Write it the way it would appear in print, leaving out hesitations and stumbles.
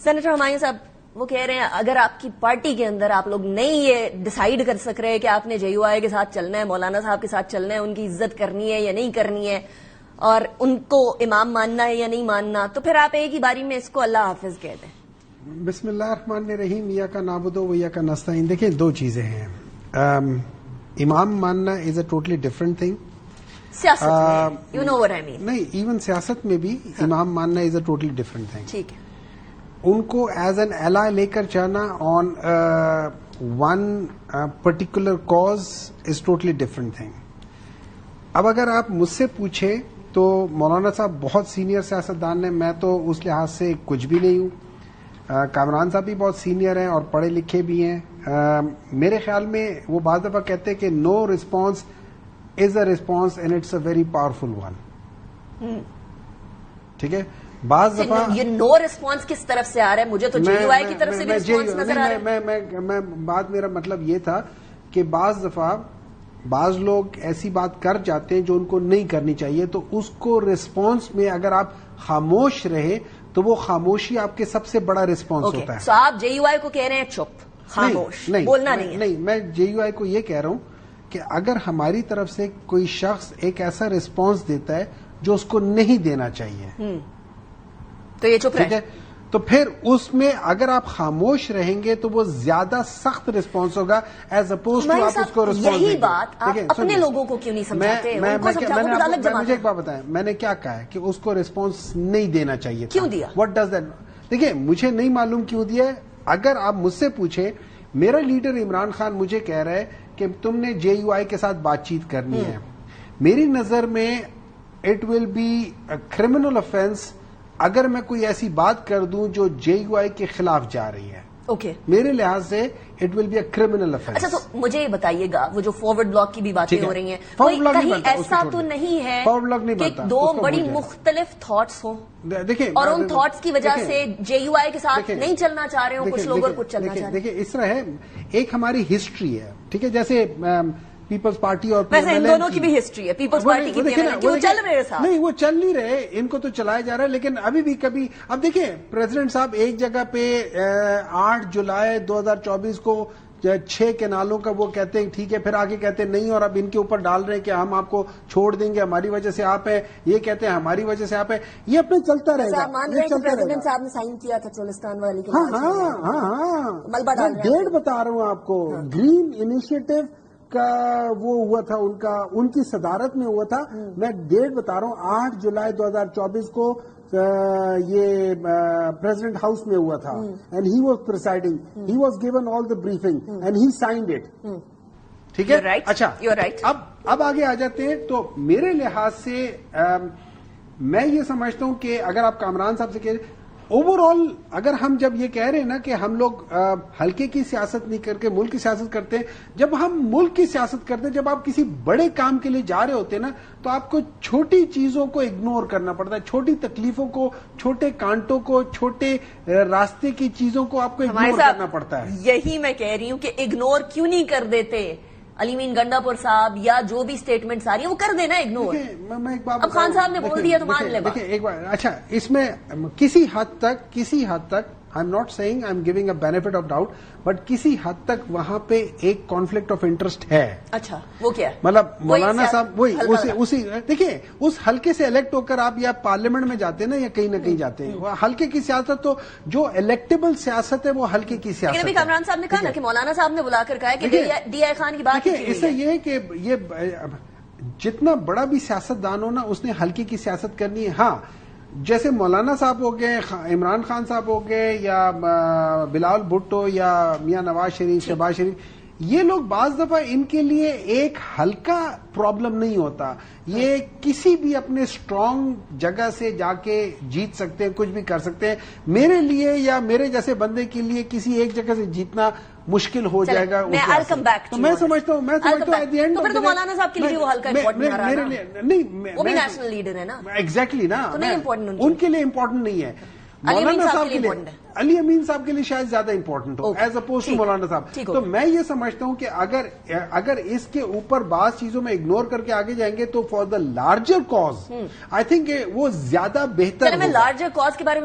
Senator Humayun صاحب وہ کہہ رہے ہیں اگر آپ کی پارٹی کے اندر آپ لوگ نہیں یہ ڈیسائیڈ کر سک رہے کہ آپ نے جے یو آئی کے ساتھ چلنا ہے, مولانا صاحب کے ساتھ چلنا ہے, ان کی عزت کرنی ہے یا نہیں کرنی ہے, اور ان کو امام ماننا ہے یا نہیں ماننا, تو پھر آپ ایک ہی باری میں اس کو اللہ حافظ کہہ دیں. بسم اللہ الرحمن الرحیم. ایاک نعبد و ایاک نستعین. دیکھیں دو چیزیں ہیں. امام ماننا از اے ٹوٹلی ڈفرنٹ تھنگ. سیاست میں you know what I mean. نہیں, ایون سیاست میں بھی امام ماننا از اے ٹوٹلی ڈفرنٹ تھنگ. ٹھیک ہے. ان کو ایز این ایلا لے کر چلنا on one particular cause is totally different thing. اب اگر آپ مجھ سے پوچھیں تو مولانا صاحب بہت سینئر سیاستدان ہیں, میں تو اس لحاظ سے کچھ بھی نہیں ہوں. کامران صاحب بھی بہت سینئر ہیں اور پڑھے لکھے بھی ہیں. میرے خیال میں وہ بعض دفعہ کہتے ہیں کہ no response is a response and it's a very powerful one. ٹھیک ہے. بعض دفعہ یہ نو ریسپانس کس طرف سے آ رہا ہے؟ مجھے تو جے یو آئی کی طرف سے بھی ریسپانس نظر آ رہا ہے. میں بات, میرا مطلب یہ تھا کہ بعض دفعہ بعض لوگ ایسی بات کر جاتے ہیں جو ان کو نہیں کرنی چاہیے, تو اس کو ریسپانس میں اگر آپ خاموش رہے تو وہ خاموشی آپ کے سب سے بڑا ریسپانس ہوتا ہے. تو آپ جے یو آئی کو کہہ رہے ہیں چپ, خاموش, بولنا نہیں ہے. نہیں, میں جے یو آئی کو یہ کہہ رہا ہوں کہ اگر ہماری طرف سے کوئی شخص ایک ایسا ریسپانس دیتا ہے جو اس کو نہیں دینا چاہیے تو یہ چپ رہے, تو پھر اس میں اگر آپ خاموش رہیں گے تو وہ زیادہ سخت ریسپانس ہوگا ایز اپوز ٹو آپ اس کو ریسپانس. یہی بات آپ اپنے لوگوں کو کیوں نہیں سمجھاتے؟ مجھے ایک بات بتائیں, میں نے کیا کہا ہے کہ اس کو ریسپانس نہیں دینا چاہیے. کیوں دیا؟ What does that? دیکھیں مجھے نہیں معلوم کیوں دیا. اگر آپ مجھ سے پوچھیں, میرا لیڈر عمران خان مجھے کہہ رہا ہے کہ تم نے جے یو آئی کے ساتھ بات چیت کرنی ہے. میری نظر میں it will be a criminal offence اگر میں کوئی ایسی بات کر دوں جو جے یو آئی کے خلاف جا رہی ہے. اوکے, میرے لحاظ سے it will be a criminal offence. اچھا, تو مجھے یہ بتائیے گا وہ جو فارورڈ بلاک کی بھی باتیں ہو رہی ہیں, کہیں ایسا تو نہیں ہے کہ دو بڑی مختلف تھاٹس ہوں دیکھیں اور ان تھاٹس کی وجہ سے جے یو آئی کے ساتھ نہیں چلنا چاہ رہے ہوں کچھ لوگ اور کچھ چلنا چاہ رہے ہیں؟ دیکھیں اس طرح ہے, ایک ہماری ہسٹری ہے, ٹھیک ہے, جیسے پیپلز پارٹی اور ان دونوں کی بھی ہسٹری ہے. پیپلز پارٹی کی کیوں چل رہے ہیں؟ نہیں, وہ چل نہیں رہے, ان کو تو چلایا جا رہا ہے, لیکن ابھی بھی کبھی. اب دیکھیں پریزیڈنٹ صاحب ایک جگہ پہ 8 جولائی 2024 کو 6 کینالوں کا وہ کہتے ہیں ٹھیک ہے, پھر آگے کہتے ہیں نہیں, اور اب ان کے اوپر ڈال رہے ہیں کہ ہم آپ کو چھوڑ دیں گے, ہماری وجہ سے آپ ہیں, یہ کہتے ہیں ہماری وجہ سے آپ ہیں. یہ اپنے چلتا رہے گا. پریزیڈنٹ صاحب نے سائن کیا تھا چولستان والی کے. ہاں, ڈیٹ بتا رہا ہوں آپ کو. گرین انیشیٹو کا وہ ہوا تھا, ان کی صدارت میں ہوا تھا. میں ڈیٹ بتا رہا ہوں, 8 جولائی 2024 کو یہ پریزیڈنٹ ہاؤس میں ہوا تھا, and he was presiding, he was given all the briefing and he signed it. ٹھیک ہے. اچھا, اب آگے آ جاتے ہیں. تو میرے لحاظ سے میں یہ سمجھتا ہوں کہ اگر آپ کامران صاحب سے کہہ اوور آل, اگر ہم جب یہ کہہ رہے ہیں نا کہ ہم لوگ ہلکے کی سیاست نہیں کر کے ملک کی سیاست کرتے ہیں, جب ہم ملک کی سیاست کرتے ہیں, جب آپ کسی بڑے کام کے لیے جا رہے ہوتے ہیں نا, تو آپ کو چھوٹی چیزوں کو اگنور کرنا پڑتا ہے, چھوٹی تکلیفوں کو, چھوٹے کانٹوں کو, چھوٹے راستے کی چیزوں کو آپ کو اگنور کرنا پڑتا ہے. یہی میں کہہ رہی ہوں کہ اگنور کیوں نہیں کر دیتے علی مین گنڈاپور صاحب, یا جو بھی سٹیٹمنٹس آ رہی ہیں وہ کر دینا اگنور. اب خان صاحب نے بول دیا تو مان لے. دیکھیں ایک بار, اچھا اس میں کسی حد تک I am not seeing I am giving a benefit of doubt, but کسی حد تک وہاں پہ ایک کانفلکٹ آف انٹرسٹ ہے. اچھا, وہ کیا ہے؟ مطلب مولانا صاحب وہی اسی دیکھیں اس حلقے سے الیکٹ ہو کر آپ یا پارلیمنٹ میں جاتے ہیں نا, یا کہیں نہ کہیں جاتے ہیں, حلقے کی سیاست, تو جو الیکٹیبل سیاست ہے وہ حلقے کی سیاست ہے. لیکن ابھی کامران صاحب نے کہا نا کہ مولانا صاحب نے بلا کر کہا ہے کہ ڈی آئی خان کی بات. اس سے یہ ہے کہ یہ جتنا بڑا بھی سیاست دان ہو نا, اس نے حلقے کی سیاست کرنی ہے. ہاں, جیسے مولانا صاحب ہو گئے, عمران خان صاحب ہو گئے, یا بلاول بھٹو, یا میاں نواز شریف, شہباز شریف, یہ لوگ بعض دفعہ ان کے لیے ایک ہلکا پرابلم نہیں ہوتا, یہ کسی بھی اپنے اسٹرانگ جگہ سے جا کے جیت سکتے ہیں, کچھ بھی کر سکتے ہیں. میرے لیے یا میرے جیسے بندے کے لیے کسی ایک جگہ سے جیتنا مشکل ہو جائے گا. تو میں سمجھتا ہوں مولانا صاحب کے لیے وہ ہلکا نہیں, وہ بھی نیشنل لیڈر ہے نا. ایگزیکٹلی نا, ان کے لیے امپورٹنٹ نہیں ہے. مولانا صاحب کے لیے, علی امین صاحب کے لیے شاید زیادہ امپورٹنٹ ہو ایز اپوز ٹو مولانا صاحب. تو میں یہ سمجھتا ہوں کہ اگر اس کے اوپر بعض چیزوں میں اگنور کر کے آگے جائیں گے تو for the larger cause I think وہ زیادہ بہتر. میں لارجر کاز کے بارے میں